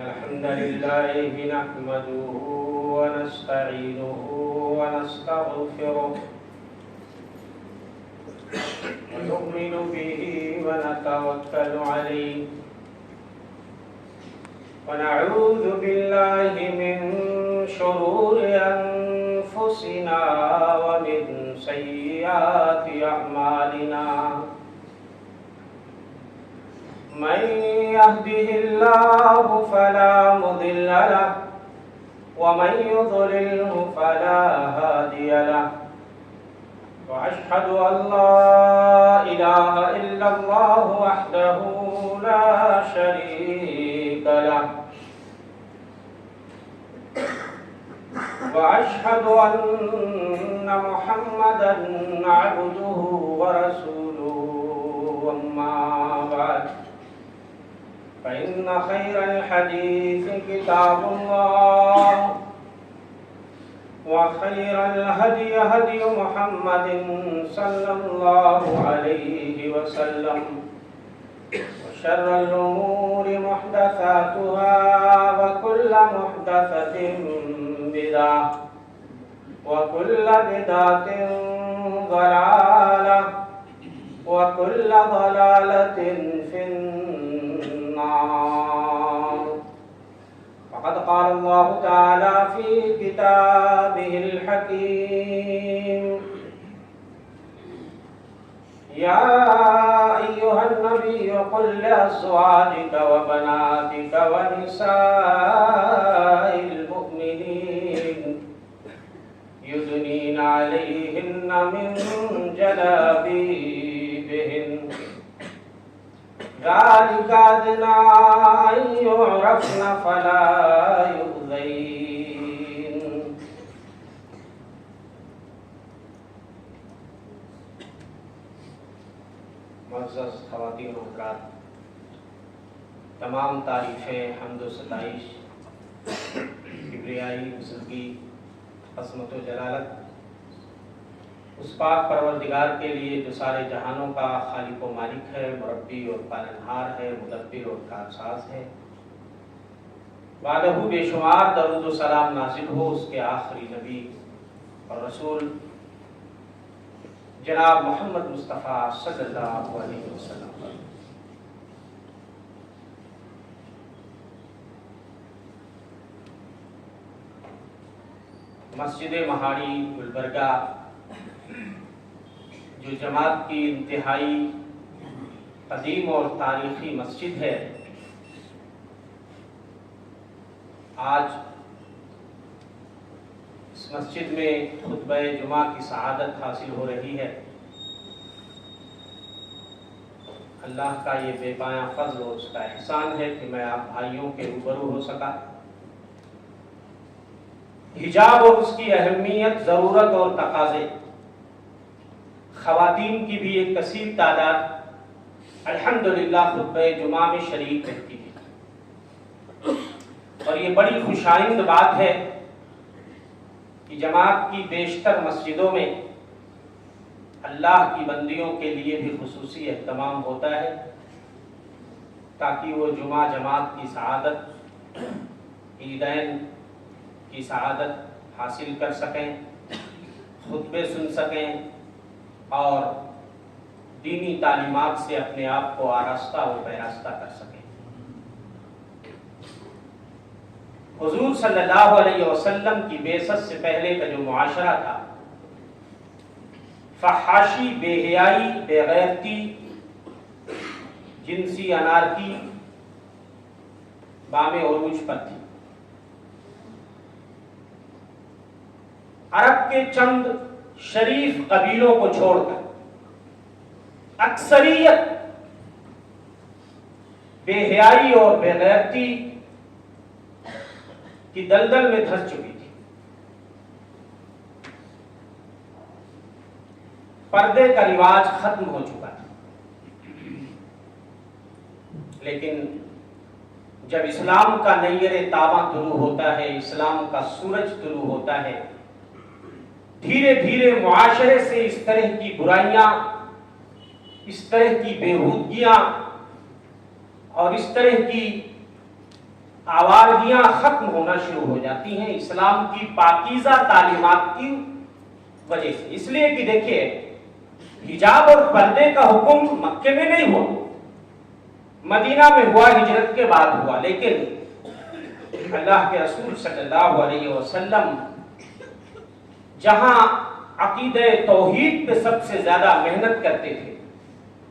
الحمد لله نحمده ونستعينه ونستغفره ونؤمن به ونتوكل عليه ونعوذ بالله من شرور أنفسنا ومن سيئات أعمالنا من يهده الله فلا مضل له ومن يضلله فلا هادي له وأشهد أن لا إله إلا الله وحده لا شريك له وأشهد أن محمدا عبده ورسوله أما بعد فإن خير الحديث كتاب الله وخير الهدي هدي محمد صلى الله عليه وسلم وشر الأمور محدثاتها وكل محدثة بدعة وكل بدعة ضلالة وكل ضلالة في النار. فقد قال الله تعالى في كتابه الحكيم: يا أيها النبي قل لأزواجك وبناتك ونساء المؤمنين يدنين عليهن من جلابيبهن ذلك أدنى أن يعرفن فلا يؤذين. معزز خواتین و حضرات، تمام تعریفیں، حمد و ستائش، کبریائی، بزرگی، عظمت و جلالت اس پاک پروردگار کے لیے جو سارے جہانوں کا خالق و مالک ہے، مربی اور پالنہار ہے، مدبر اور کارساز ہے. بعدہ بے شمار درود و سلام نازل ہو اس کے آخری نبی اور رسول جناب محمد مصطفیٰ صلی اللہ علیہ وسلم پر. مسجد مہاڑی گلبرگہ جو جماعت کی انتہائی قدیم اور تاریخی مسجد ہے، آج اس مسجد میں خطبہ جمعہ کی سعادت حاصل ہو رہی ہے. اللہ کا یہ بے پایاں فضل اور اس کا احسان ہے کہ میں آپ بھائیوں کے روبرو ہو سکا. حجاب اور اس کی اہمیت، ضرورت اور تقاضے، خواتین کی بھی ایک کثیر تعداد الحمدللہ خطبہ جمعہ میں شریک رہتی ہے، اور یہ بڑی خوشائند بات ہے کہ جماعت کی بیشتر مسجدوں میں اللہ کی بندیوں کے لیے بھی خصوصی اہتمام ہوتا ہے تاکہ وہ جمعہ جماعت کی سعادت، عیدین کی سعادت حاصل کر سکیں، خطبے سن سکیں اور دینی تعلیمات سے اپنے آپ کو آراستہ اور پیراستہ کر سکیں. حضور صلی اللہ علیہ وسلم کی بعثت سے پہلے کا جو معاشرہ تھا، فحاشی، بے حیائی، بے غیرتی، جنسی انارکی بام عروج پر تھی. عرب کے چند شریف قبیلوں کو چھوڑ کر اکثریت بے حیائی اور بے غیرتی کی دلدل میں دھس چکی تھی. پردے کا رواج ختم ہو چکا تھا. لیکن جب اسلام کا نیر تاباں طلوع ہوتا ہے، اسلام کا سورج طلوع ہوتا ہے، دھیرے دھیرے معاشرے سے اس طرح کی برائیاں، اس طرح کی بےہودگیاں اور اس طرح کی آوارگیاں ختم ہونا شروع ہو جاتی ہیں اسلام کی پاکیزہ تعلیمات کی وجہ سے. اس لیے کہ دیکھیے حجاب اور پردے کا حکم مکے میں نہیں ہوا, مدینہ میں ہوا, ہجرت کے بعد ہوا, لیکن اللہ کے رسول صلی اللہ علیہ وسلم جہاں عقیدہ توحید پہ سب سے زیادہ محنت کرتے تھے,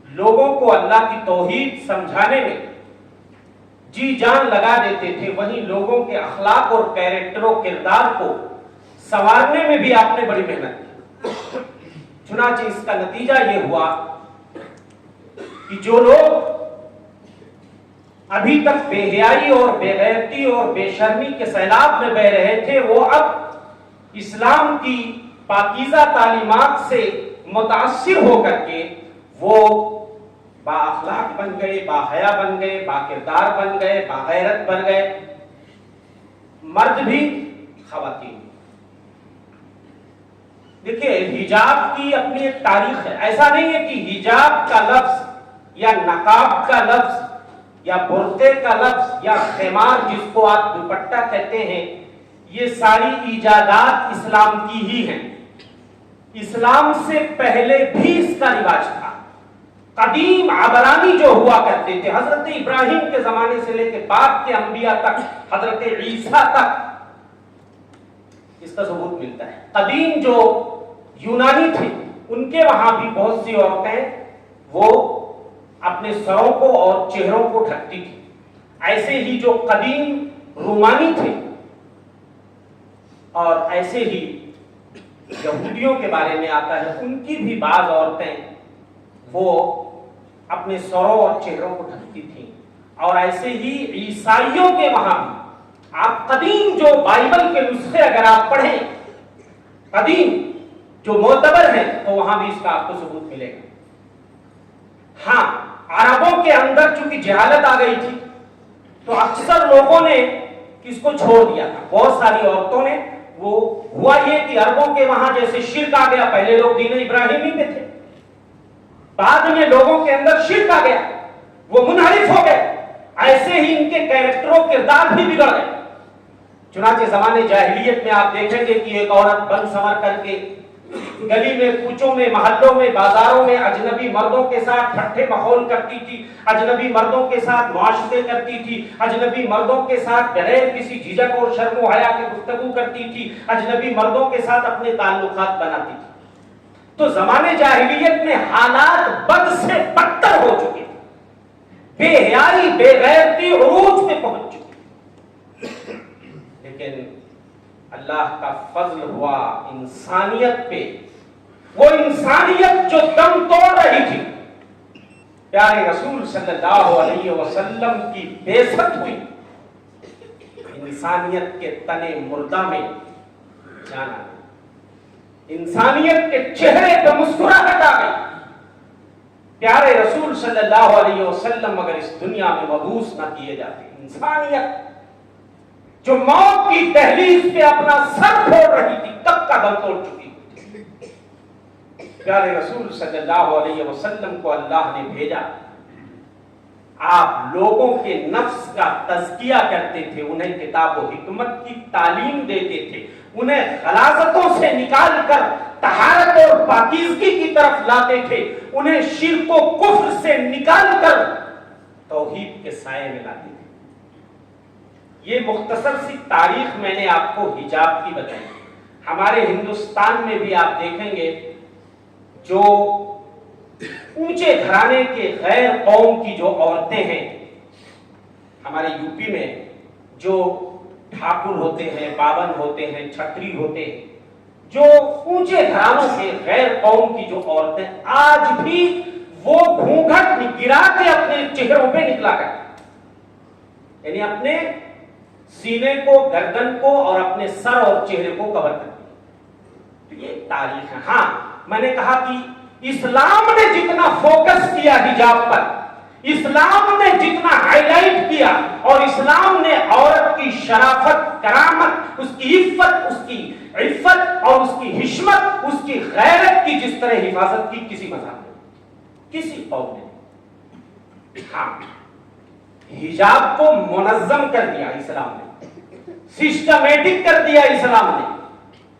لوگوں کو اللہ کی توحید سمجھانے میں جی جان لگا دیتے تھے, وہیں لوگوں کے اخلاق اور کیریکٹر و کردار کو سنوارنے میں بھی آپ نے بڑی محنت کی. چنانچہ اس کا نتیجہ یہ ہوا کہ جو لوگ ابھی تک بے حیائی اور بے غیرتی اور بے شرمی کے سیلاب میں بہ رہے تھے, وہ اب اسلام کی پاکیزہ تعلیمات سے متاثر ہو کر کے وہ با اخلاق بن گئے, با حیا بن گئے, با کردار بن گئے, با غیرت بن گئے, مرد بھی خواتین. دیکھیے حجاب کی اپنی ایک تاریخ ہے. ایسا نہیں ہے کہ حجاب کا لفظ یا نقاب کا لفظ یا برقعے کا لفظ یا خمار جس کو آپ دوپٹہ کہتے ہیں, یہ ساری ایجادات اسلام کی ہی ہیں. اسلام سے پہلے بھی اس کا رواج تھا. قدیم عبرانی جو ہوا کرتے تھے, حضرت ابراہیم کے زمانے سے لے کے بعد کے انبیاء تک, حضرت عیسیٰ تک اس کا ثبوت ملتا ہے. قدیم جو یونانی تھے ان کے وہاں بھی بہت سی عورتیں وہ اپنے سروں کو اور چہروں کو ڈھکتی تھی. ایسے ہی جو قدیم رومانی تھے اور ایسے ہی یہودیوں کے بارے میں آتا ہے, ان کی بھی بعض عورتیں وہ اپنے سروں اور چہروں کو ڈھکتی تھیں. اور ایسے ہی عیسائیوں کے وہاں بھی آپ قدیم جو بائبل کے نسخے اگر آپ پڑھیں, قدیم جو معتبر ہیں, تو وہاں بھی اس کا آپ کو ثبوت ملے گا. ہاں عربوں کے اندر چونکہ جہالت آ گئی تھی تو اکثر لوگوں نے اس کو چھوڑ دیا تھا. بہت ساری عورتوں نے, وہ ہوا یہ کہ عربوں کے وہاں جیسے شرک آ گیا, پہلے لوگ دین ابراہیمی پہ تھے, بعد میں لوگوں کے اندر شرک آ گیا, وہ منحرف ہو گئے, ایسے ہی ان کے کیریکٹر و کردار بھی بگڑ گئے. چنانچہ زمانے جاہلیت میں آپ دیکھیں گے کہ ایک عورت بن سنور کر کے گلی میں, کوچوں میں, محلوں میں, بازاروں میں اجنبی مردوں کے ساتھ ٹھٹھے مخول کرتی تھی, اجنبی مردوں کے ساتھ معاشرے کرتی تھی, اجنبی مردوں کے ساتھ بغیر کسی جھجک اور شرم و حیا کے گفتگو کرتی تھی, اجنبی مردوں کے ساتھ اپنے تعلقات بناتی تھی. تو زمانے جاہلیت میں حالات بد سے بدتر ہو چکے, بے حیائی بے غیرتی عروج پہ پہنچ چکی. لیکن اللہ کا فضل ہوا انسانیت پہ, وہ انسانیت جو دم توڑ رہی تھی, پیارے رسول صلی اللہ علیہ وسلم کی بعثت ہوئی, انسانیت کے تنے مردہ میں جانا, انسانیت کے چہرے پہ مسکراہٹ آ گئی. پیارے رسول صلی اللہ علیہ وسلم اگر اس دنیا میں مبعوث نہ کیے جاتے, انسانیت جو موت کی دہلیز پہ اپنا سر پھوڑ رہی تھی کب کا دم توڑ چکی تھی. پیارے رسول صلی اللہ علیہ وسلم کو اللہ نے بھیجا, آپ لوگوں کے نفس کا تزکیہ کرتے تھے, انہیں کتاب و حکمت کی تعلیم دیتے تھے, انہیں غلاظتوں سے نکال کر طہارت اور پاکیزگی کی طرف لاتے تھے, انہیں شرک و کفر سے نکال کر توحید کے سائے میں لاتے تھے. یہ مختصر سی تاریخ میں نے آپ کو حجاب کی بتائی. ہمارے ہندوستان میں بھی آپ دیکھیں گے جو اونچے گھرانے کے غیر قوم کی جو عورتیں ہیں, ہمارے یو پی میں جو ٹھاکر ہوتے ہیں, پابند ہوتے ہیں, چھتری ہوتے ہیں, جو اونچے گھرانوں کے غیر قوم کی جو عورتیں, آج بھی وہ گھونگھٹ گرا کے اپنے چہروں پہ نکلا کرتے, یعنی اپنے سینے کو, گردن کو اور اپنے سر اور چہرے کو کور کرتے ہیں. تو یہ تاریخ ہے. ہاں میں نے کہا کہ اسلام نے جتنا فوکس کیا حجاب پر, اسلام نے جتنا ہائی لائٹ کیا, اور اسلام نے عورت کی شرافت, کرامت, اس کی عفت, اس کی عفت اور اس کی حشمت, اس کی غیرت کی جس طرح حفاظت کی, کسی مذہب نے, کسی قوم نے. ہاں حجاب کو منظم کر دیا اسلام نے، سسٹمیٹک کر دیا اسلام نے.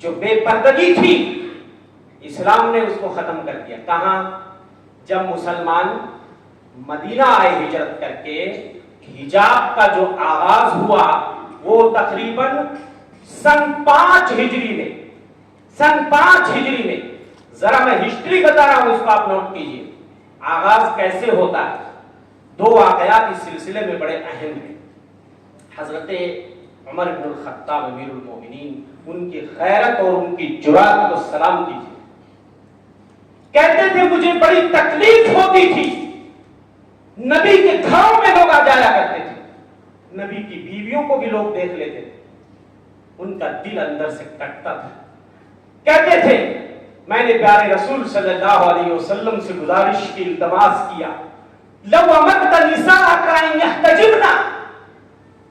جو بے پردگی تھی اسلام نے اس کو ختم کر دیا. کہاں؟ جب مسلمان مدینہ آئے ہجرت کر کے، حجاب کا جو آغاز ہوا وہ تقریباً سن 5 ہجری میں. سن 5 ہجری میں. ذرا میں ہسٹری بتا رہا ہوں، اس کو آپ نوٹ کیجئے. آغاز کیسے ہوتا ہے؟ 2 واقعات اس سلسلے میں بڑے اہم ہیں. حضرت عمر بن الخطاب امیر المومنین، ان کی غیرت اور ان کی جرأت کو سلام کیجیے. کہتے تھے مجھے بڑی تکلیف ہوتی تھی، نبی کے گھروں میں لوگ آ جایا کرتے تھے، نبی کی بیویوں کو بھی لوگ دیکھ لیتے تھے، ان کا دل اندر سے کٹتا تھا. کہتے تھے میں نے پیارے رسول صلی اللہ علیہ وسلم سے گزارش کی، التماس کیا، لو امرت نساءک ان یحتجبن،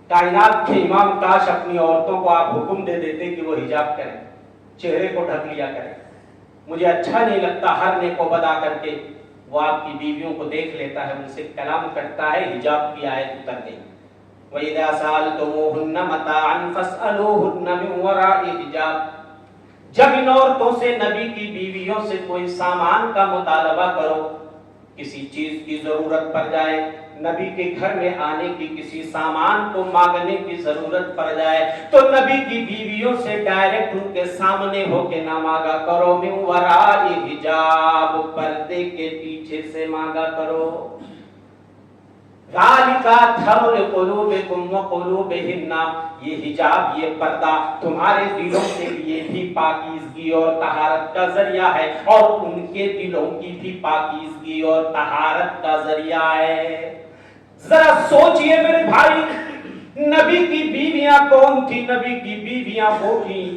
کائنات کے امام کاش اپنی عورتوں کو آپ حکم دے دیتے کہ وہ حجاب کریں، چہرے کو ڈھک لیا کریں. مجھے اچھا نہیں لگتا ہر نیک و بد آ کر کے وہ آپ کی بیویوں کو دیکھ لیتا ہے، ان سے کلام کرتا ہے. حجاب کی آیت اتر گئی، وَإِذَا سَأَلْتُمُوهُنَّ مَتَاعًا فَاسْأَلُوهُنَّ مِنْ وَرَاءِ حِجَابٍ. جب ان عورتوں سے، نبی کی بیویوں سے کوئی سامان کا مطالبہ کرو، کسی چیز کی ضرورت پڑ جائے، نبی کے گھر میں آنے کی، کسی سامان کو مانگنے کی ضرورت پڑ جائے، تو نبی کی بیویوں سے ڈائریکٹ ان کے سامنے ہو کے نہ مانگا کرو، من وراء حجاب، پردے کے پیچھے سے مانگا کرو. ذالک اطہر لقلوبکم وقلوبہن، یہ حجاب، یہ پردہ تمہارے دلوں کے لیے بھی پاکیزگی اور طہارت کا ذریعہ ہے، اور ان کے دلوں کی بھی پاکیزگی اور طہارت کا ذریعہ ہے. ذرا سوچئے میرے بھائی، نبی کی بیویاں کون تھی؟ نبی کی بیویاں وہ تھیں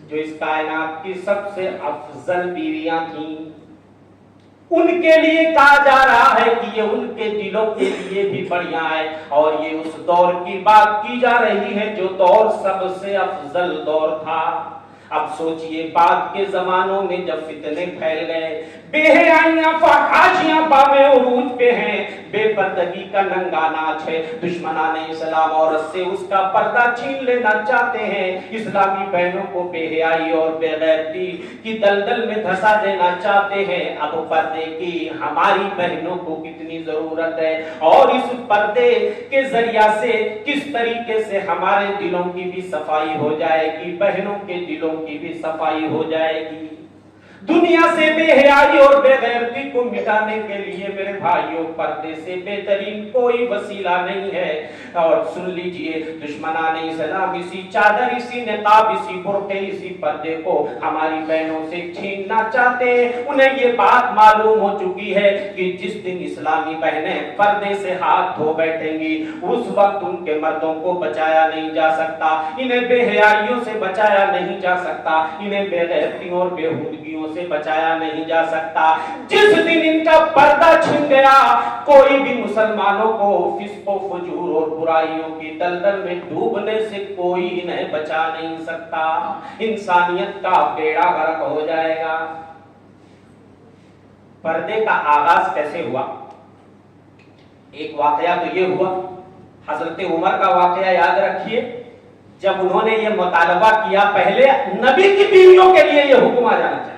جو اس کائنات کی سب سے افضل بیویاں تھیں. ان کے لیے کہا جا رہا ہے کہ یہ ان کے دلوں کے لیے بھی بڑھیا ہے، اور یہ اس دور کی بات کی جا رہی ہے جو دور سب سے افضل دور تھا. اب سوچئے بعد کے زمانوں میں جب فتنے پھیل گئے، بے حیائیاں فحاشیاں بام عروج پہ ہیں، بے پردگی کا ننگا ناچ ہے، دشمنان اسلام عورت سے اس کا پردہ چھین لینا چاہتے ہیں، اسلامی بہنوں کو بے حیائی اور بے غیرتی کی دلدل میں دھسا دینا چاہتے ہیں. اب پردے کی ہماری بہنوں کو کتنی ضرورت ہے، اور اس پردے کے ذریعہ سے کس طریقے سے ہمارے دلوں کی بھی صفائی ہو جائے گی، بہنوں کے دلوں کی بھی صفائی ہو جائے گی. دنیا سے بے حیائی اور بے غیرتی کو مٹانے کے لیے میرے بھائیوں، پردے سے بہترین کوئی وسیلہ نہیں ہے. اور سن لیجئے، دشمنان اسلام اسی چادر، اسی نقاب، اسی برقعے، اسی پردے کو ہماری بہنوں سے چھیننا چاہتے ہیں. انہیں یہ بات معلوم ہو چکی ہے کہ جس دن اسلامی بہنیں پردے سے ہاتھ دھو بیٹھیں گی، اس وقت ان کے مردوں کو بچایا نہیں جا سکتا، انہیں بے حیائیوں سے بچایا نہیں جا سکتا، انہیں بے غیرتیوں اور بےہودگیوں سے بچایا نہیں جا سکتا. جس دن ان کا پردہ چھن گیا، کوئی بھی مسلمانوں کو فسق و فجور اور برائیوں کی دلدل میں ڈوبنے سے کوئی انہیں بچا نہیں سکتا. انسانیت کا بیڑا غرق ہو جائے گا. پردے کا آغاز کیسے ہوا؟ ایک واقعہ تو یہ ہوا، حضرت عمر کا واقعہ یاد رکھیے. جب انہوں نے یہ مطالبہ کیا، پہلے نبی کی بیویوں کے لیے یہ حکم آ جانا چاہیے.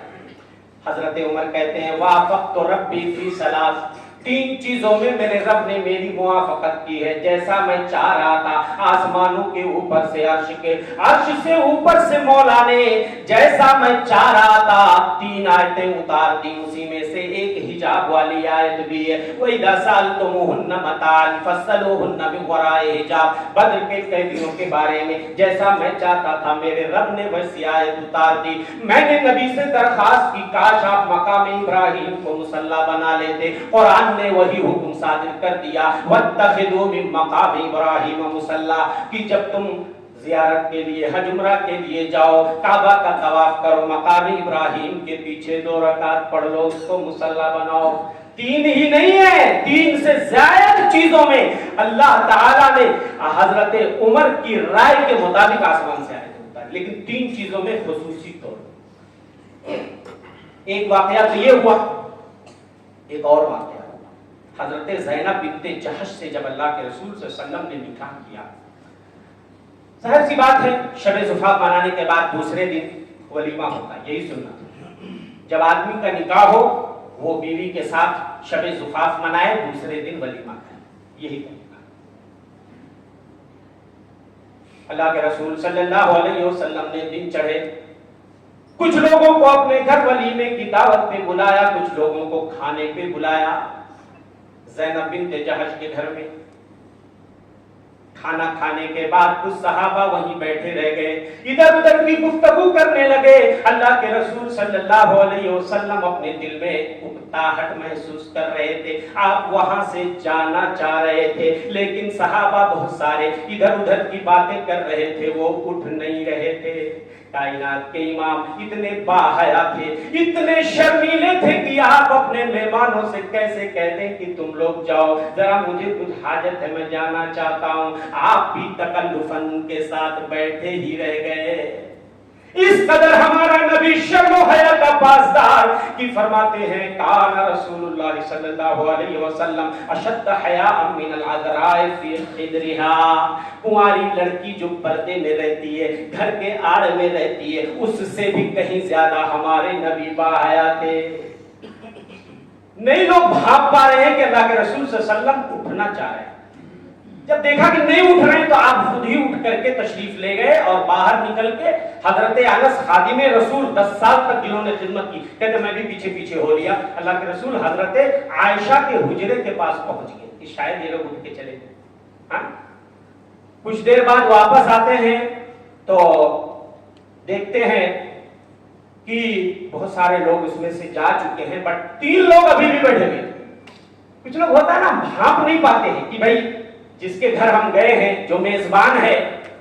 حضرت عمر کہتے ہیں وافقت ربی فی ثلاث، 3 چیزوں میں میرے رب نے میری موافقت کی ہے. جیسا میں چاہ رہا تھا، آسمانوں کے اوپر سے عرش سے اوپر سے مولا نے جیسا میں چاہ رہا تھا 3 آیتیں اتار دی. اسی میں سے ایک حجاب والی آیت بھی ہے، وَإِذَا سَأَلْتُمُوهُنَّ مَتَاعًا فَاسْأَلُوهُنَّ مِنْ وَرَاءِ حِجَابٍ. بدر کے قیدیوں کے بارے میں جیسا میں چاہتا تھا، میرے رب نے ویسی آیت اتار دی. میں نے نبی سے درخواست کی، کاش آپ مقام ابراہیم کو مصلی بنا لیتے. قرآن نے وہی حکم صادر کر دیا، وَاتَّخِذُوا مِن مَّقَامِ إِبْرَاهِيمَ مُصَلًّى، کہ جب تم زیارت کے لیے، حج عمرہ کے لیے جاؤ، کعبہ کا طواف کرو، مقام ابراہیم کے پیچھے 2 رکعت پڑھ لو، اس کو مصلی بناؤ. 3 ہی نہیں ہے، 3 سے زائد چیزوں میں اللہ تعالیٰ نے حضرت عمر کی رائے کے مطابق آسمان سے آئے ہوتا ہے، لیکن 3 چیزوں میں خصوصی طور. ایک واقعہ تو یہ ہوا، ایک اور واقعہ. حضرت زینب بنت جہش سے جب اللہ کے رسول صلی اللہ علیہ وسلم نے نکاح کیا، ظاہر سی بات ہے شب زفاف منانے کے بعد دوسرے دن ولیمہ ہوتا ہے، یہی سنت ہے۔ جب آدمی کا نکاح ہو وہ بیوی کے ساتھ شب زفاف منائے، دوسرے دن ولیمہ کرے، یہی طریقہ۔ اللہ کے رسول صلی اللہ علیہ وسلم نے دن چڑھے کچھ لوگوں کو اپنے گھر ولیمے کی دعوت پہ بلایا، کچھ لوگوں کو کھانے پہ بلایا۔ زینب بنت جہش کے گھر میں کھانا کھانے کے بعد کچھ صحابہ وہیں بیٹھے رہ گئے، ادھر ادھر کی گفتگو کرنے لگے۔ اللہ کے رسول صلی اللہ علیہ وسلم اپنے دل میں اکتاہٹ محسوس کر رہے تھے، آپ وہاں سے جانا چاہ رہے تھے، لیکن صحابہ بہت سارے ادھر ادھر کی باتیں کر رہے تھے، وہ اٹھ نہیں رہے تھے۔ کائنات کے امام اتنے باحیا تھے، اتنے شرمیلے تھے کہ آپ اپنے مہمانوں سے کیسے کہتے کہ تم لوگ جاؤ، ذرا مجھے کچھ حاجت ہے، میں جانا چاہتا ہوں۔ آپ بھی تکلفاً کے ساتھ بیٹھے ہی رہ گئے۔ اس قدر ہمارا نبی شرم و حیا کا پاسدار کہ فرماتے ہیں کان رسول اللہ صلی اللہ علیہ وسلم اشد حیاء من العذراء فی خدرها، کنواری لڑکی جو پردے میں رہتی ہے، گھر کے آڑ میں رہتی ہے، اس سے بھی کہیں زیادہ ہمارے نبی باحیا تھے۔ نہیں لوگ بھاپ پا رہے ہیں کہ اللہ کے رسول صلی اللہ علیہ وسلم اٹھنا چاہ رہے ہیں، جب دیکھا کہ نہیں اٹھ رہے ہیں تو آپ خود ہی اٹھ کر کے تشریف لے گئے اور باہر نکل کے حضرت انس خادم رسول 10 سال تک جنہوں نے خدمت کی، کہتے میں بھی پیچھے پیچھے ہو لیا۔ اللہ کے رسول حضرت عائشہ کے حجرے کے پاس پہنچ گئے کہ شاید یہ لوگ اٹھ کے چلے گئے۔ ہاں کچھ دیر بعد واپس آتے ہیں تو دیکھتے ہیں کہ بہت سارے لوگ اس میں سے جا چکے ہیں، بٹ 3 لوگ ابھی بھی بیٹھے ہوئے۔ کچھ لوگ ہوتا ہے نا بھانپ نہیں پاتے ہیں کہ بھائی جس کے گھر ہم گئے ہیں جو میزبان ہے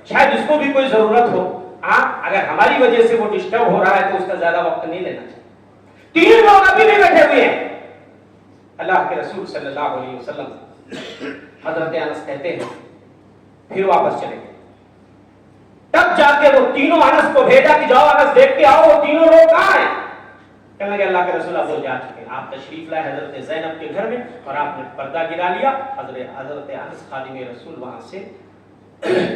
شاید اس کو بھی کوئی ضرورت ہو، اگر ہماری وجہ سے وہ ڈسٹرب ہو رہا ہے تو اس کا زیادہ وقت نہیں لینا چاہیے۔ 3 لوگ ابھی بھی بیٹھے ہوئے ہیں۔ اللہ کے رسول صلی اللہ علیہ وسلم حضرت انس کہتے ہیں پھر واپس چلے گئے، تب جا کے وہ تینوں انس کو بھیجا کہ جاؤ انس دیکھ کے آؤ وہ تینوں لوگ کہاں ہیں۔ کہنے لگے اللہ کے رسول اب وہ جا چکے ہیں، آپ تشریف لائے حضرت زینب کے گھر میں اور آپ نے پردہ گرا لیا۔ حضرت انس خادم رسول وہاں سے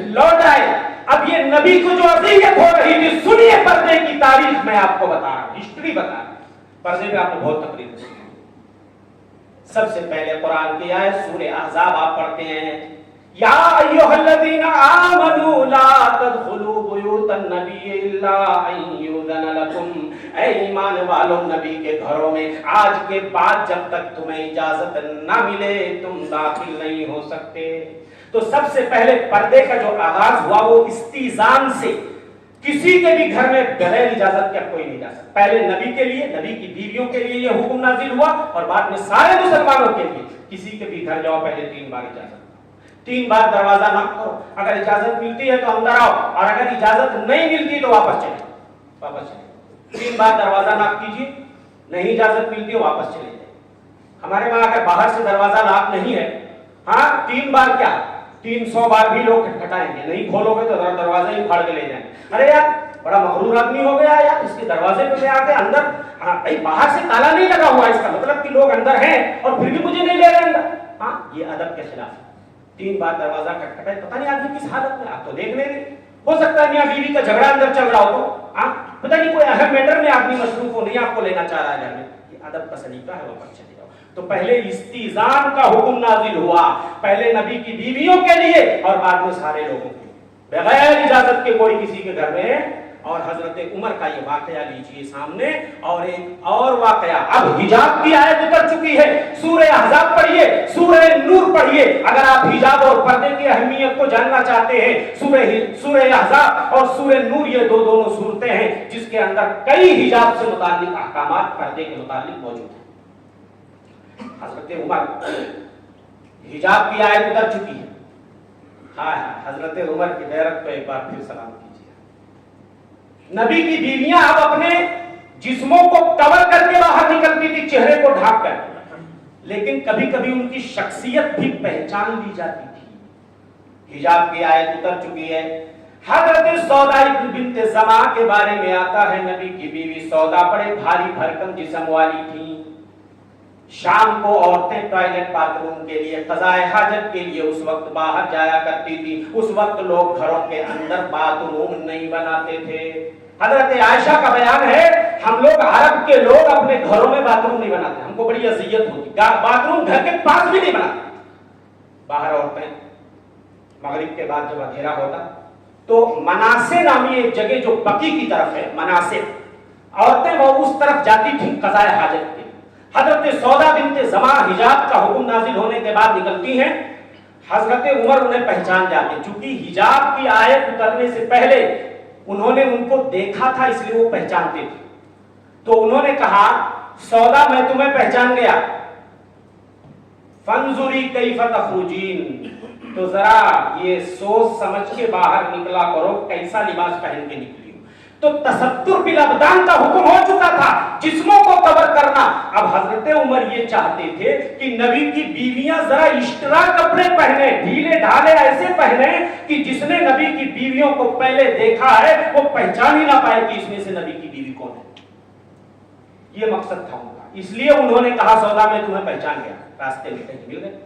لوٹ آئے۔ اب یہ نبی کو جو اذیت ہو رہی تھی، سنیے پردے کی تاریخ میں آپ کو بتا رہا ہوں، ہسٹری بتا رہا ہوں۔ پردے پہ آپ نے بہت تقریر سنی۔ سب سے پہلے قرآن کی آیت سورہ احزاب آپ پڑھتے ہیں، یا ایھا الذین آمنوا لا تدخلوا بیوت النبی الا ان یؤذن لکم، اے ایمان والو نبی کے گھروں میں آج کے بعد جب تک تمہیں اجازت نہ ملے تم داخل نہیں ہو سکتے۔ تو سب سے پہلے پردے کا جو آغاز ہوا وہ استئذان سے، کسی کے بھی گھر میں بغیر اجازت کے اب کوئی نہیں جا سکتا۔ پہلے نبی کے لیے، نبی کی بیویوں کے لیے یہ حکم نازل ہوا اور بعد میں سارے مسلمانوں کے لیے، کسی کے بھی گھر جاؤ پہلے 3 بار اجازت، 3 بار دروازہ ناک کرو، اگر اجازت ملتی ہے تو اندر آؤ اور اگر اجازت نہیں ملتی تو واپس چلے۔ 3 بار دروازہ ناک کیجیے، نہیں اجازت ملتی ہے واپس چلے جائیں۔ ہمارے وہاں اگر باہر سے دروازہ ناک نہیں ہے، 3 بار کیا 300 بار بھی لوگ کھٹکھٹائیں گے، نہیں کھولو گے تو دروازہ ہی پھاڑ کے لے جائیں گے۔ ارے یار بڑا مغرور آدمی ہو گیا یار، اس کے دروازے پہ آ کے اندر، بھائی باہر سے تالا نہیں لگا ہوا، اس کا مطلب کہ لوگ اندر ہیں اور پھر بھی مجھے نہیں لے رہے اندر۔ یہ ادب کے خلاف ہے۔ 3 بار دروازہ کھٹکھٹائے، پتہ نہیں آدمی کس حالت میں، آپ تو دیکھ لیں گے، ہو سکتا ہے میاں بیوی کا جھگڑا اندر چل رہا ہو تو پتہ نہیں کوئی اہم میٹر میں آدمی مصروف ہو، نہیں آپ کو لینا چاہ رہا ہے گھر میں۔ یہ ادب کا سلیقہ ہے، واپس چلے جاؤ۔ تو پہلے استئذان کا حکم نازل ہوا، پہلے نبی کی بیویوں کے لیے اور بعد میں سارے لوگوں کے لیے، بغیر اجازت کے کوئی کسی کے گھر میں۔ اور حضرت عمر کا یہ واقعہ لیجئے سامنے، اور ایک اور واقعہ، اب حجاب کی آیت اتر چکی ہے، سورہ احزاب پڑھیے، سورہ نور پڑھیے، اگر آپ حجاب اور پردے کی اہمیت کو جاننا چاہتے ہیں، سورہ احزاب اور سورہ نور یہ دونوں صورتیں ہیں جس کے اندر کئی حجاب سے متعلق احکامات پردے کے متعلق موجود ہیں۔ حضرت عمر حجاب کی آیت اتر چکی ہے، حضرت عمر کی غیرت کو ایک بار پھر سلام کیجیے۔ نبی کی بیویاں اب اپنے جسموں کو کور کر کے باہر نکلتی تھی، چہرے کو ڈھانپ کر، لیکن کبھی کبھی ان کی شخصیت بھی پہچان لی جاتی تھی۔ حجاب کی آیت اتر چکی ہے۔ حضرت سودا بنت زمعہ کے بارے میں آتا ہے، نبی کی بیوی سودا بڑے بھاری بھرکم جسم والی تھی، شام کو عورتیں ٹوائلٹ باتھ روم کے لیے قضائے حاجت کے لیے اس وقت باہر جایا کرتی تھی. اس وقت لوگ گھروں کے اندر باتھ روم نہیں بناتے تھے. حضرت عائشہ کا بیان ہے ہم لوگ عرب کے لوگ اپنے گھروں میں باتھ روم نہیں بناتے, ہم کو بڑی اذیت ہوتی, باتھ روم گھر کے پاس بھی نہیں بناتے. باہر عورتیں مغرب کے بعد جب اندھیرا ہوتا تو مناسے نامی ایک جگہ جو بقی کی طرف ہے, مناسے, عورتیں وہ اس طرف جاتی تھیں قضائے حاجت کے. حضرت سودا بنت زمع حجاب کا حکم نازل ہونے کے بعد نکلتی ہیں. حضرت عمر انہیں پہچان جاتے, چونکہ حجاب کی آیت اترنے سے پہلے انہوں نے ان کو دیکھا تھا اس لیے وہ پہچانتے تھے. تو انہوں نے کہا سودا میں تمہیں پہچان گیا, فانظری کیف تخرجین, تو ذرا یہ سوچ سمجھ کے باہر نکلا کرو کیسا لباس پہن کے نکلی. تو تستر بالابدان کا حکم ہو چکا تھا, جسموں کو کور کرنا. اب حضرت عمر یہ چاہتے تھے کہ نبی کی بیویاں ذرا اشترا کپڑے پہنے, ڈھیلے ڈھالے ایسے پہنے کہ جس نے نبی کی بیویوں کو پہلے دیکھا ہے وہ پہچان ہی نہ پائے کہ اس میں سے نبی کی بیوی کون ہے. یہ مقصد تھا ان کا, اس لیے انہوں نے کہا سودا میں تمہیں پہچان گیا, راستے میں کہیں مل گئے.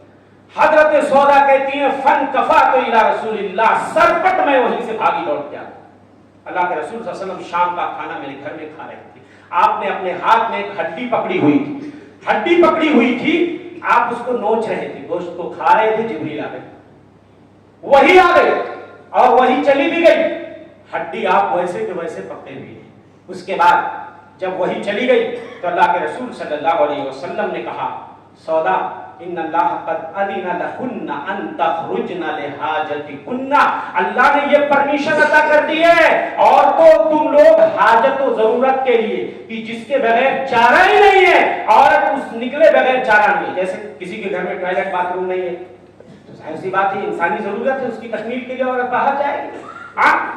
حضرت سودا کہتی ہیں فن کفا تو الی رسول اللہ, سرپٹ میں وہیں سے بھاگی دوڑ کے آ گئی. اللہ کے رسول صلی اللہ علیہ وسلم شام کا کھانا میرے گھر میں کھا رہے تھے. آپ نے اپنے ہاتھ میں ایک ہڈی پکڑی ہوئی تھی, آپ اس کو نوچ رہے تھے, گوشت کو کھا رہے تھے. جبریل آ گئے, وہی آ گئے اور وہی چلی بھی گئی. ہڈی آپ ویسے کے ویسے پکڑے ہوئے ہیں. اس کے بعد جب وہی چلی گئی تو اللہ کے رسول صلی اللہ علیہ وسلم نے کہا سودا ان اللہ قد اذن لکن ان تخرجن لحاجتکن, اللہ نے یہ پرمیشن عطا کر دی ہے اور تو تم لوگ حاجت و ضرورت کے لیے کہ جس کے بغیر چارہ ہی نہیں ہے, عورت اس نکلے بغیر چارہ نہیں. جیسے کسی کے گھر میں ٹوائلٹ باتھ روم نہیں ہے تو ظاہر سی بات ہے انسانی ضرورت ہے, اس کی تکمیل کے لیے عورت باہر جائے گی.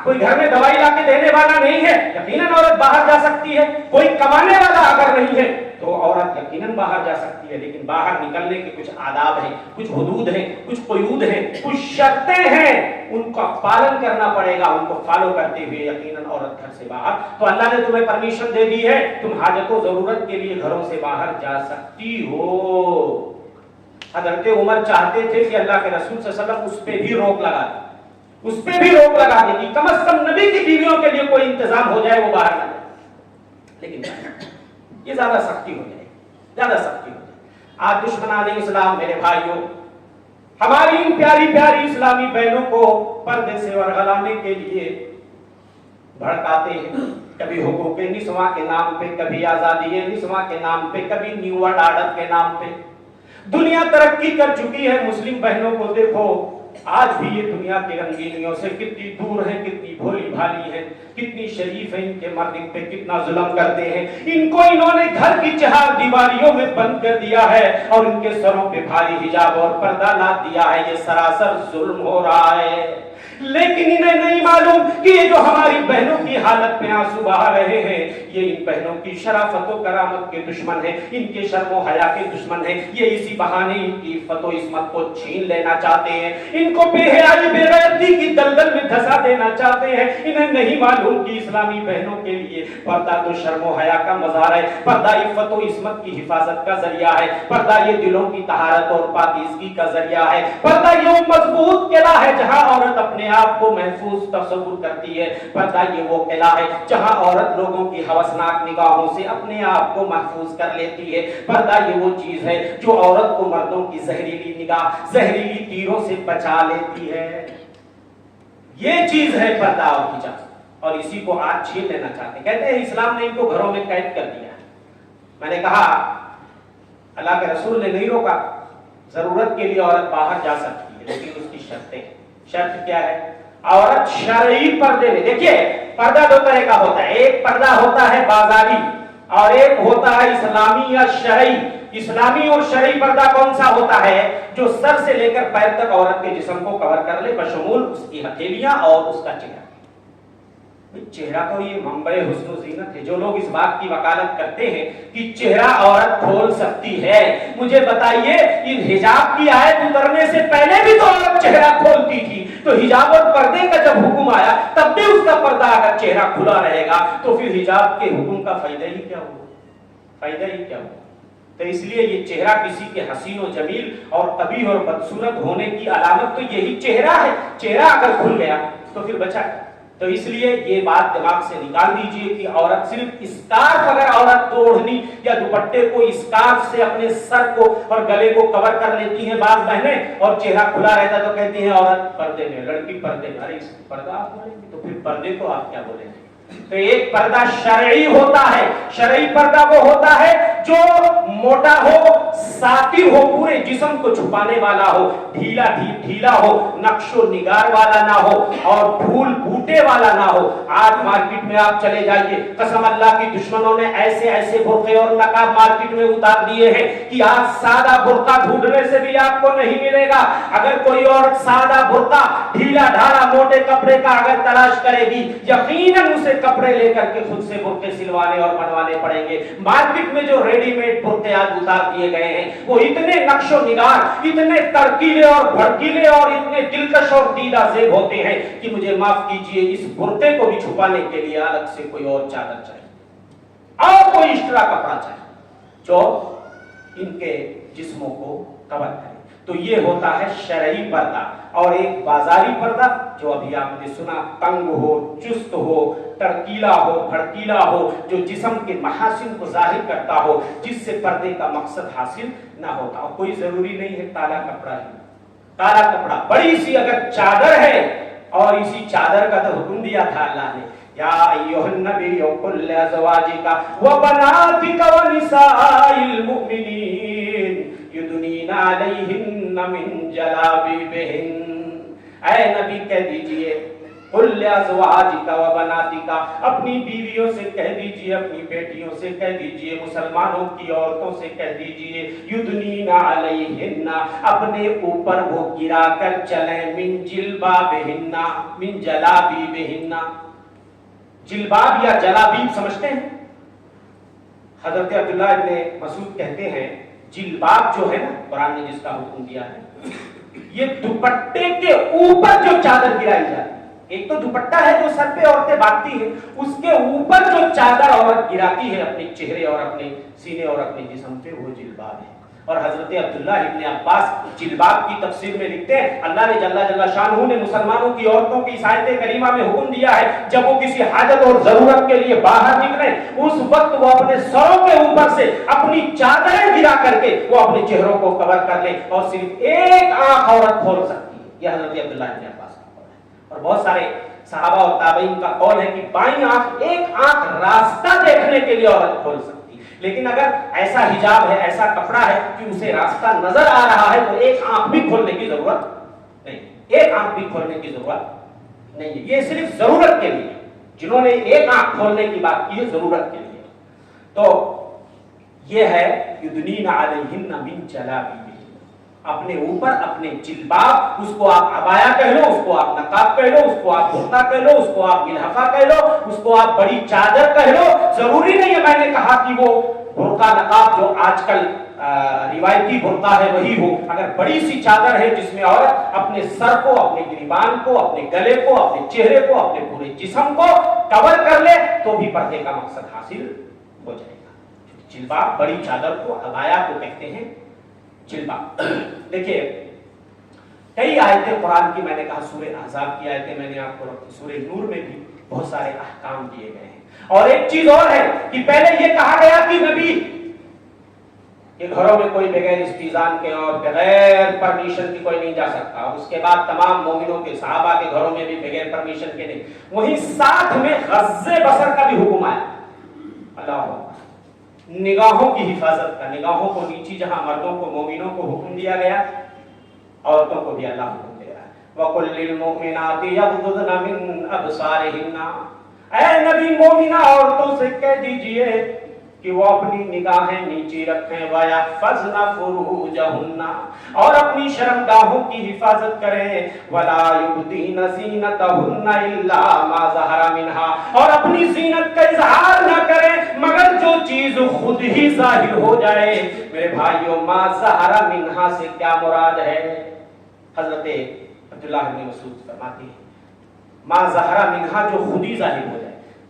کوئی گھر میں دوائی لا کے دینے والا نہیں ہے, یقیناً عورت باہر جا سکتی ہے. کوئی کمانے والا اگر نہیں ہے تو عورت یقیناً باہر جا سکتی ہے. لیکن باہر نکلنے کے کچھ آداب ہیں, کچھ حدود ہیں, کچھ قیود ہیں, کچھ شرطیں ہیں, ان کا پالن کرنا پڑے گا. ان کو فالو کرتے ہوئے یقیناً عورت گھر سے باہر, تو اللہ نے تمہیں پرمیشن دے دی ہے, تم حاجت و ضرورت کے لیے گھروں سے باہر جا سکتی ہو. حضرت عمر چاہتے تھے کہ اللہ کے رسول صلی اللہ علیہ وسلم اس پہ بھی روک لگا دیں, اس پہ بھی روک لگا دیں کہ کم از کم نبی کی بیویوں کے لیے کوئی انتظام ہو جائے, وہ باہر نہ جائے. لیکن یہ زیادہ سختی ہو جائے. آج دشمنان اسلام میرے بھائیوں ہماری ان پیاری پیاری اسلامی بہنوں کو پردے سے ورغلانے کے لیے بھڑکاتے ہیں. کبھی حقوق نسواں کے نام پہ, کبھی آزادی نسواں کے نام پہ, کبھی نیو ورلڈ آرڈر کے نام پہ. دنیا ترقی کر چکی ہے, مسلم بہنوں کو دیکھو آج بھی یہ دنیا کی رنگینیوں سے کتنی دور ہیں, کتنی بھولی بھالی ہیں, کتنی شریف ہیں. ان کے مرد ان پہ کتنا ظلم کرتے ہیں. ان کو انہوں نے گھر کی چہار دیواریوں میں بند کر دیا ہے اور ان کے سروں پہ بھاری حجاب اور پردہ لاد دیا ہے. یہ سراسر ظلم ہو رہا ہے. لیکن انہیں نہیں معلوم کہ یہ جو ہماری بہنوں کی حالت میں آنسو بہا رہے ہیں یہ ان بہنوں کی شرافت و کرامت کے دشمن ہیں, ان کے شرم و حیا کے دشمن ہیں. یہ اسی بہانے ان کی عفت و عصمت کو چھین لینا چاہتے ہیں, ان کو بے حیائی بے غیرتی کی دلدل میں دھسا دینا چاہتے ہیں. انہیں نہیں معلوم کہ اسلامی بہنوں کے لیے پردہ تو شرم و حیا کا مظہر ہے, پردہ عفت و عصمت کی حفاظت کا ذریعہ ہے, پردہ یہ دلوں کی طہارت اور پاکیزگی کا ذریعہ ہے, پردہ یہ مضبوط قلعہ ہے جہاں عورت اپنے آپ کو محفوظ تصور کرتی ہے, پردہ یہ وہ قلعہ ہے جہاں عورت لوگوں کی ہوسناک نگاہوں سے اپنے آپ کو محفوظ کر لیتی ہے. پردہ یہ وہ چیز ہے جو عورت کو مردوں کی زہریلی نگاہ, زہریلی تیروں سے بچا لیتی ہے. یہ چیز ہے پردہ اور حجاب, اور اسی کو آج چھین لینا چاہتے ہیں. کہتے ہیں اسلام نے ان کو گھروں میں قید کر دیا. میں نے کہا اللہ کے رسول نے نہیں روکا, ضرورت کے لیے عورت باہر جا سکتی ہے, لیکن اس کی شرطیں. شرط کیا ہے؟ عورت شرعی پردے میں. دیکھیے پردہ دو طرح کا ہوتا ہے, ایک پردہ ہوتا ہے بازاری اور ایک ہوتا ہے اسلامی یا شرعی. اسلامی اور شرعی پردہ کون سا ہوتا ہے؟ جو سر سے لے کر پیر تک عورت کے جسم کو کور کر لے, بشمول اس کی ہتھیلیاں اور اس کا چہرہ. چہرہ تو یہ منبع حسن و زینت ہے. جو لوگ اس بات کی وکالت کرتے ہیں کہ چہرہ عورت کھول سکتی ہے, مجھے بتائیے ان حجاب کی آیت اترنے سے پہلے بھی تو عورت چہرہ کھولتی تھی, تو حجاب اور پردے کا جب حکم آیا تب بھی اس کا پردہ اگر چہرہ کھلا رہے گا تو پھر حجاب کے حکم کا فائدہ ہی کیا ہوا؟ تو اس لیے یہ چہرہ کسی کے حسین و جمیل اور قبیح اور بدصورت ہونے کی علامت تو یہی چہرہ ہے. چہرہ اگر کھل گیا تو پھر بچا. تو اس لیے یہ بات دماغ سے نکال دیجئے کہ عورت صرف اسکارف اگر عورت اوڑھنی یا دوپٹے کو اسکارف سے اپنے سر کو اور گلے کو کور کر لیتی ہیں بعض بہنیں اور چہرہ کھلا رہتا تو کہتی ہیں عورت پردے میں, لڑکی پردے میں. ارے پردہ آپ بولیں گے تو پھر پردے کو آپ کیا بولیں گے؟ تو ایک پردہ شرعی ہوتا ہے. شرعی پردہ وہ ہوتا ہے جو موٹا ہو, ساتر ہو, پورے جسم کو چھپانے والا ہو, ڈھیلا ہو, نقش و نگار والا نہ ہو اور پھول بوٹے والا نہ ہو. آج مارکیٹ میں آپ چلے جائیے, قسم اللہ کی دشمنوں نے ایسے ایسے برقعے اور نقاب مارکیٹ میں اتار دیے ہیں کہ آج سادہ برقع ڈھونڈنے سے بھی آپ کو نہیں ملے گا. اگر کوئی اور سادہ برقع ڈھیلا ڈھالا موٹے کپڑے کا اگر تلاش کرے گی, یقیناً اسے کپڑے لے کر کے خود سے برقعے سلوانے اور بنوانے پڑیں گے. مارکیٹ میں جو ریڈی میڈ برقعے آج اتار دیے گئے ہیں وہ اتنے نقش و نگار, اتنے ترکیلے اور بھڑکیلے اور اتنے دلکش اور دیدہ زیب ہوتے ہیں کہ مجھے معاف کیجئے, اس برقعے کو بھی چھپانے کے لیے الگ سے کوئی اور چادر چاہیے اور کوئی ایکسٹرا کپڑا چاہیے جو ان کے جسموں کو کور کرے. تو یہ ہوتا ہے شرعی پردہ. اور ایک بازاری پردہ جو ابھی آپ نے سنا, تنگ ہو, چست ہو, ترکیلا ہو, بھڑکیلا ہو, جو جسم کے محاسن کو ظاہر کرتا ہو, جس سے پردے کا مقصد حاصل نہ ہوتا. اور کوئی ضروری نہیں ہے کالا کپڑا ہی, کالا کپڑا بڑی سی اگر چادر ہے, اور اسی چادر کا تو حکم دیا تھا اللہ نے, یا ایھا النبی قل لازواجک وبناتک ونساء المؤمنین یدنین علیہن من جلابیبہن. اے نبی کہہ دیجئے, قل لازواجک وبناتک, اپنی بیویوں سے کہہ دیجئے, اپنی بیٹیوں سے کہہ دیجئے, مسلمانوں کی عورتوں سے کہہ دیجئے, یدنین علیہن, اپنے اوپر وہ گرا کر چلیں, من جلبابہن, من جلابیبہن. جلباب یا جلابیب سمجھتے ہیں؟ حضرت عبداللہ ابن مسعود کہتے ہیں جلباب جو ہے نا, قرآن نے جس کا حکم دیا ہے, یہ دوپٹے کے اوپر جو چادر گرائی جاتی ہے. ایک تو دوپٹہ ہے جو سر پہ عورتیں باندھتی ہیں, اس کے اوپر جو چادر عورت گراتی ہے اپنے چہرے اور اپنے سینے اور اپنے جسم پہ, وہ جلباب ہے. اور حضرت عبداللہ ابن عباس جلباب کی تفسیر میں لکھتے ہیں اللہ نے جل شانہ نے مسلمانوں کی عورتوں کی اس آیت کریمہ میں حکم دیا ہے جب وہ کسی حاجت اور ضرورت کے لیے باہر نکلیں اس وقت وہ اپنے سروں کے اوپر سے اپنی چادریں گرا کر کے وہ اپنے چہروں کو کور کر لیں اور صرف ایک آنکھ عورت کھول سکتی ہے. یہ حضرت عبداللہ ابن عباس کا قول ہے. اور بہت سارے صحابہ اور تابعین کا قول ہے کہ بائیں آنکھ, ایک آنکھ راستہ دیکھنے کے لیے عورت کھول سکتی. لیکن اگر ایسا حجاب ہے, ایسا کپڑا ہے کہ اسے راستہ نظر آ رہا ہے تو ایک آنکھ بھی کھولنے کی ضرورت نہیں, ایک آنکھ بھی کھولنے کی ضرورت نہیں ہے. یہ صرف ضرورت کے لیے, جنہوں نے ایک آنکھ کھولنے کی بات کی ہے ضرورت کے لیے. تو یہ ہے یدنین علیہن من جلابیبہن, اپنے اوپر اپنے جلباب, اس کو آپ عبایا کہہ لو, اس کو آپ نقاب کہہ لو, اس کو آپ برقع کہہ لو, اس کو آپ ملحفہ کہہ لو, اس کو آپ بڑی چادر کہہ لو. ضروری نہیں ہے میں نے کہا کہ وہ برقع نقاب جو آج کل روایتی برقع ہے وہی ہو. اگر بڑی سی چادر ہے جس میں عورت اپنے سر کو, اپنے گریبان کو, اپنے گلے کو, اپنے چہرے کو, اپنے پورے جسم کو کور کر لے تو بھی پردے کا مقصد حاصل ہو جائے گا. جلباب بڑی چادر کو, عبایا کو کہتے ہیں جلباب. دیکھیے کئی آیتیں قرآن کی, میں نے کہا سورہ احزاب کی آیتیں میں نے آپ کو رکھی, سورہ نور میں بھی بہت سارے احکام دیے گئے ہیں. اور ایک چیز اور ہے کہ پہلے یہ کہا گیا کہ نبی کہ گھروں میں کوئی بغیر استئذان کے اور بغیر پرمیشن کی کوئی نہیں جا سکتا. اور اس کے بعد تمام مومنوں کے, صحابہ کے گھروں میں بھی بغیر پرمیشن کے نہیں. وہیں ساتھ میں غض بصر کا بھی حکم آیا. اللہ نگاہوں کی حفاظت کا, نگاہوں کو نیچی جہاں مردوں کو مومنوں کو حکم دیا گیا, عورتوں کو بھی اللہ حکم دے رہا ہے. وَقُلْ لِلْمُؤْمِنَاتِ يَغْضُضْنَ مِنْ أَبْصَارِهِنَّ, اے نبی مومنہ عورتوں سے کہہ دیجئے کہ وہ اپنی نگاہیں نیچی رکھیں. وَيَحْفَظْنَ فُرُوجَهُنَّ, اور اپنی شرمگاہوں کی حفاظت کریں. وَلَا يُبْدِينَ زِينَتَهُنَّ إِلَّا مَا ظَهَرَ مِنْهَا, اور اپنی زینت کا اظہار نہ کریں مگر جو چیز خود ہی ظاہر ہو جائے. میرے بھائیوں, ما ظہر منہا سے کیا مراد ہے؟ حضرت عبداللہ بن مسعود فرماتے ہیں ما ظہر منہا جو خود ہی ظاہر ہو جائے.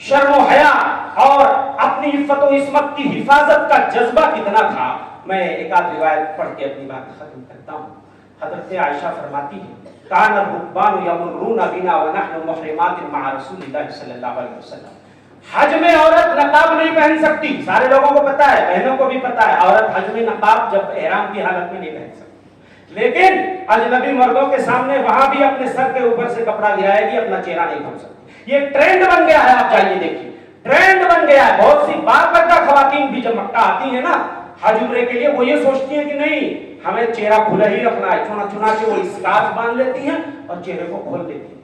شرم و حیا اور اپنی عفت و عصمت کی حفاظت کا جذبہ کتنا تھا. میں ایک آدھ روایت پڑھ کے اپنی بات ختم کرتا ہوں. حضرت عائشہ فرماتی ہے کان الرکبان یمرون بنا ونحن محرمات مع رسول اللہ صلی اللہ علیہ وسلم. حج میں عورت نقاب نہیں پہن سکتی، سارے لوگوں کو پتا ہے، بہنوں کو بھی پتا ہے، عورت حج میں نقاب جب احرام کی حالت میں نہیں پہن سکتی. لیکن اجنبی مردوں کے سامنے وہاں بھی اپنے سر کے اوپر سے کپڑا گرائے گی، اپنا چہرہ نہیں کھول سکتی. یہ ٹرینڈ بن گیا ہے، آپ جائیے دیکھیے، ٹرینڈ بن گیا ہے. بہت سی باقاعدہ خواتین بھی جب مکہ آتی ہیں نا حج عمرے کے لیے، وہ یہ سوچتی ہیں کہ نہیں ہمیں چہرہ کھلا ہی رکھنا ہے، چنانچہ وہ اسکارف باندھ لیتی ہیں اور چہرے کو کھول دیتی ہیں.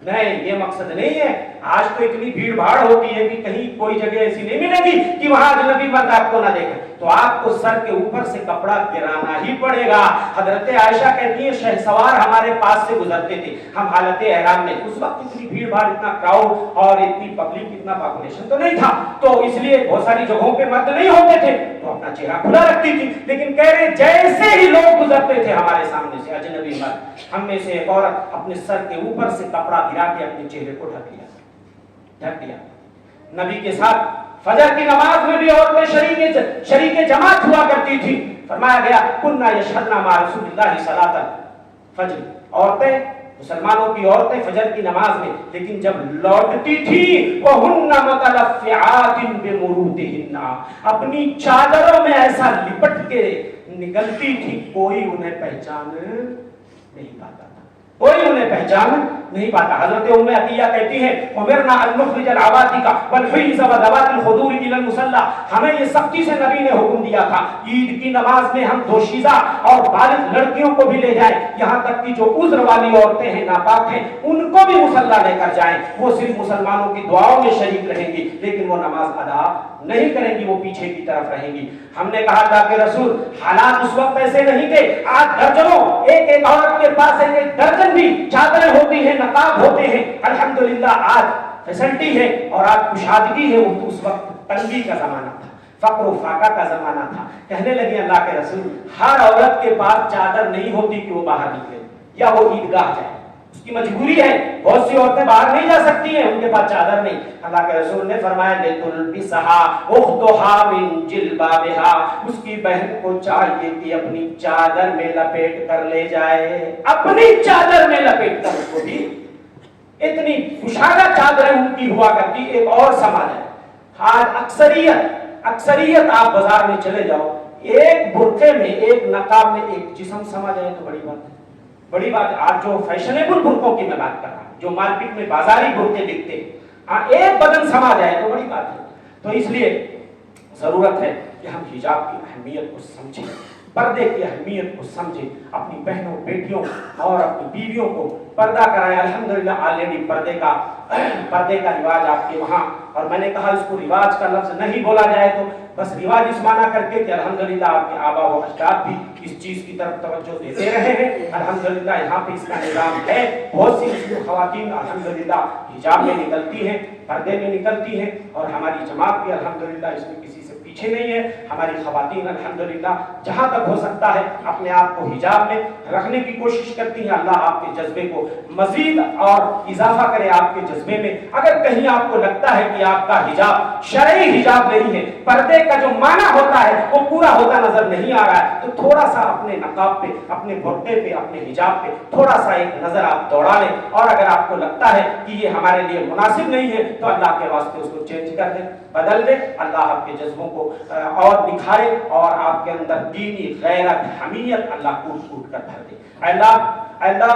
نہیں، یہ مقصد نہیں ہے. آج تو اتنی بھیڑ بھاڑ ہوتی ہے کہ کہیں کوئی جگہ ایسی نہیں ملے گی کہ وہاں اجنبی مرد آپ کو نہ دیکھے، تو آپ کو سر کے اوپر سے کپڑا گرانا ہی پڑے گا. حضرت عائشہ کہتی ہیں شہسوار ہمارے پاس سے گزرتے تھے، ہم حالت احرام میں، اس وقت اتنی بھیڑ بھاڑ، اتنا کراؤڈ اور اتنی پبلک، اتنا پاپولیشن تو نہیں تھا، تو اس لیے بہت ساری جگہوں پہ مرد نہیں ہوتے تھے، تو اپنا چہرہ کھلا رکھتی تھی. لیکن کہہ رہے جیسے ہی لوگ گزرتے تھے ہمارے سامنے سے اجنبی مرد، ہم میں سے ایک عورت اپنے سر کے اوپر سے کپڑا گرا کے اپنے چہرے کو ڈھک دیا. نبی کے ساتھ فجر کی نماز میں بھی عورتیں شریک جماعت ہوا کرتی تھی. فرمایا گیا کننا یشہدنا مع رسول اللہ صلاۃ الفجر، عورتیں، مسلمانوں کی عورتیں فجر کی نماز میں، لیکن جب لوٹتی تھی وہن متلفعات بمروطہن، اپنی چادروں میں ایسا لپٹ کے نکلتی تھی کوئی انہیں پہچان نہیں پاتا تھا، کوئی انہیں پہچان نہیں پاتا. حضرت ام عطیہ کہتی ہیں امرنا ان نخرج العواتق والحیض وذوات الخدور الى المصلی، ہمیں یہ سختی سے نبی نے حکم دیا تھا عید کی نماز میں ہم دوشیزہ اور بالغ لڑکیوں کو بھی لے جائیں، یہاں تک کہ جو عذر والی عورتیں ہیں، ناپاک ہیں، ان کو بھی مصلی لے کر جائیں. وہ صرف مسلمانوں کی دعاؤں میں شریک رہیں گی لیکن وہ نماز ادا نہیں کریں گی، وہ پیچھے کی طرف رہیں گی. ہم نے کہا اللہ کے رسول حالات اس وقت ایسے نہیں تھے، آج درجنوں، ایک عورت کے پاس ایک درجن بھی چادریں ہوتی ہیں، نقاب ہوتے ہیں. الحمدللہ آج فیسلٹی ہے اور آج کشادگی ہے. اس وقت تنگی کا زمانہ تھا، فقر و فاقہ کا زمانہ تھا. کہنے لگے اللہ کے رسول ہر عورت کے پاس چادر نہیں ہوتی کہ وہ باہر نکلے یا وہ عیدگاہ جائے، اس کی مجبوری ہے. بہت سی عورتیں باہر نہیں جا سکتی ہیں، ان کے پاس چادر نہیں. اللہ کے رسول نے فرمایا لتلبسھا اختھا من جلبابھا، اس کی بہن کو چاہیے کہ اپنی چادر میں لپیٹ کر لے جائے، اپنی چادر میں لپیٹ کر. اس کو بھی اتنی کشادہ چادریں ان کی ہوا کرتی. ایک اور سماج ہے آج اکثریت آپ بازار میں چلے جاؤ، ایک برقعے میں، ایک نقاب میں ایک جسم سما جائے تو بڑی بات ہے، بڑی بات ہے. آج جو فیشنیبل برقعوں کی میں بات کر رہا ہوں، جو مارکیٹ میں بازاری برقعے دکھتے ہیں، ایک بدن سما جائے تو بڑی بات ہے. تو اس لیے ضرورت ہے کہ ہم حجاب کی اہمیت کو سمجھیں، پردے کی اہمیت کو سمجھیں، اپنی بہنوں، بیٹیوں اور اپنی بیویوں کو پردہ کرائیں. الحمدللہ آلریڈی پردے کا رواج آپ کے وہاں، اور میں نے کہا اس کو رواج کا لفظ نہیں بولا جائے تو بس رواج اس معنی کر کے کہ الحمدللہ آپ کے آبا و اجداد بھی اس چیز کی طرف توجہ دیتے رہے ہیں. الحمدللہ یہاں پہ اس کا نظام ہے. بہت سی مسلم خواتین الحمدللہ حجاب میں نکلتی ہیں، پردے میں نکلتی ہیں، اور ہماری جماعت بھی الحمدللہ اس میں کسی سے پیچھے نہیں ہے. ہماری خواتین الحمدللہ جہاں تک ہو سکتا ہے اپنے آپ کو حجاب میں رکھنے کی کوشش کرتی ہیں. اللہ آپ کے جذبے کو مزید اور اضافہ کرے آپ کے جذبے میں. اگر کہیں آپ کو لگتا ہے کہ آپ کا حجاب شرعی حجاب نہیں ہے، پردے کا جو معنی ہوتا ہے وہ پورا ہوتا نظر نہیں آ رہا ہے، تو تھوڑا سا اپنے نقاب پہ، اپنے برقعے پہ، اپنے حجاب پہ تھوڑا سا ایک نظر آپ دوڑا لیں. اور اگر آپ کو لگتا ہے کہ یہ ہمارے لیے مناسب نہیں ہے تو اللہ کے واسطے اس کو چینج کر دیں، بدل دیں. اللہ آپ کے جذبوں کو اور نکھارے اور آپ کے اندر دینی غیرت، حمیت اللہ کوٹ کوٹ کر بھر دے. اللہ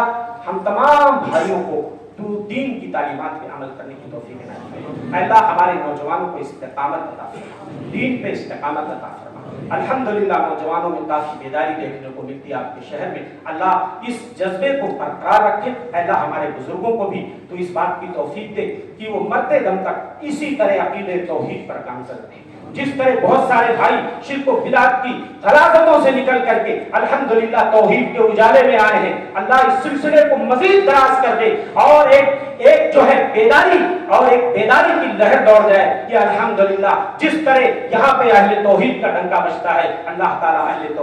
ہم تمام بھائیوں کو تو دین کی تعلیمات پہ عمل کرنے کی توفیق عنایت فرما. اللہ ہمارے نوجوانوں کو استقامت عطا فرما، دین پہ استقامت عطا فرما. الحمدللہ نوجوانوں میں کافی بیداری دیکھنے کو ملتی ہے آپ کے شہر میں. اللہ اس جذبے کو برقرار رکھے. اللہ ہمارے بزرگوں کو بھی تو اس بات کی توفیق دے کہ وہ مرتے دم تک اسی طرح عقیدے توحید پر کام کرتے ہیں. جس طرح بہت سارے بھائی شرک و بدعت کی غلاظتوں سے نکل کر کے الحمدللہ توحید کے اجالے میں آئے ہیں، اللہ اس سلسلے کو مزید دراز کر دے اور ایک جو ہے بیداری اور ایک بیداری کی لہر دوڑ جائے کہ الحمدللہ جس طرح یہاں پہ اہل توحید کا ڈنکا بجتا ہے، اللہ تعالیٰ اہل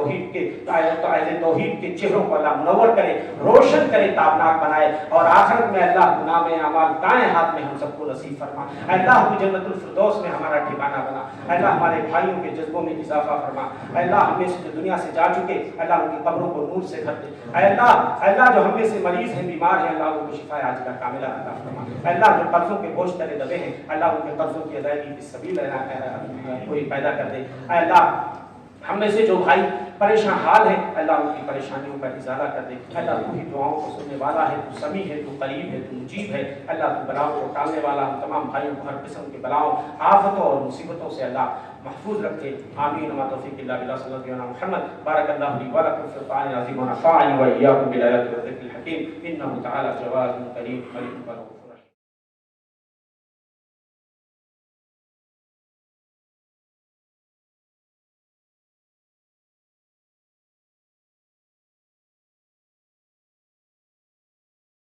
توحید کے چہروں کو اللہ منور کرے، روشن کرے، تابناک بنائے، اور آخرت میں اللہ نام اعمال دائیں ہاتھ میں ہم سب کو نصیب فرما۔ اللہ کو جنت الفردوس میں ہمارا ٹھکانہ بنا۔ اللہ ہمارے بھائیوں کے جذبوں میں اضافہ فرما۔ اللہ ہم میں سے جو دنیا سے جا چکے، اللہ ان کی قبروں کو نور سے بھر دے۔ اللہ جو ہم میں سے مریض ہیں، بیمار ہیں، اللہ ان کو شفا عاجلہ کاملہ عطا فرما۔ اللہ جو قرضوں کے بوجھ تلے دبے ہیں، اللہ ان کے قرضوں کی ادائیگی کی سبیل کوئی پیدا کر دے۔ اے اللہ ہم میں سے جو بھائی پریشان حال ہیں، اللہ ان کی پریشانیوں کا ازالہ کر دے۔ اللہ تو ہی دعاؤں کو سننے والا ہے، تو سمیع ہے، تو قریب ہے، تو مجیب ہے۔ اللہ تو بلاؤں کو ٹالنے والا، ہم تمام بھائیوں کو ہر قسم کے بلاؤں، آفتوں اور مصیبتوں سے اللہ محفوظ رکھے۔ آمین۔ وما توفیق الا باللہ، صلی اللہ علیہ محمد۔ بارک اللہ لی و لکم فی القرآن العظیم ونفعني وإياكم بالآیات والذکر الحکیم، انہ تعالی جواد کریم قریب۔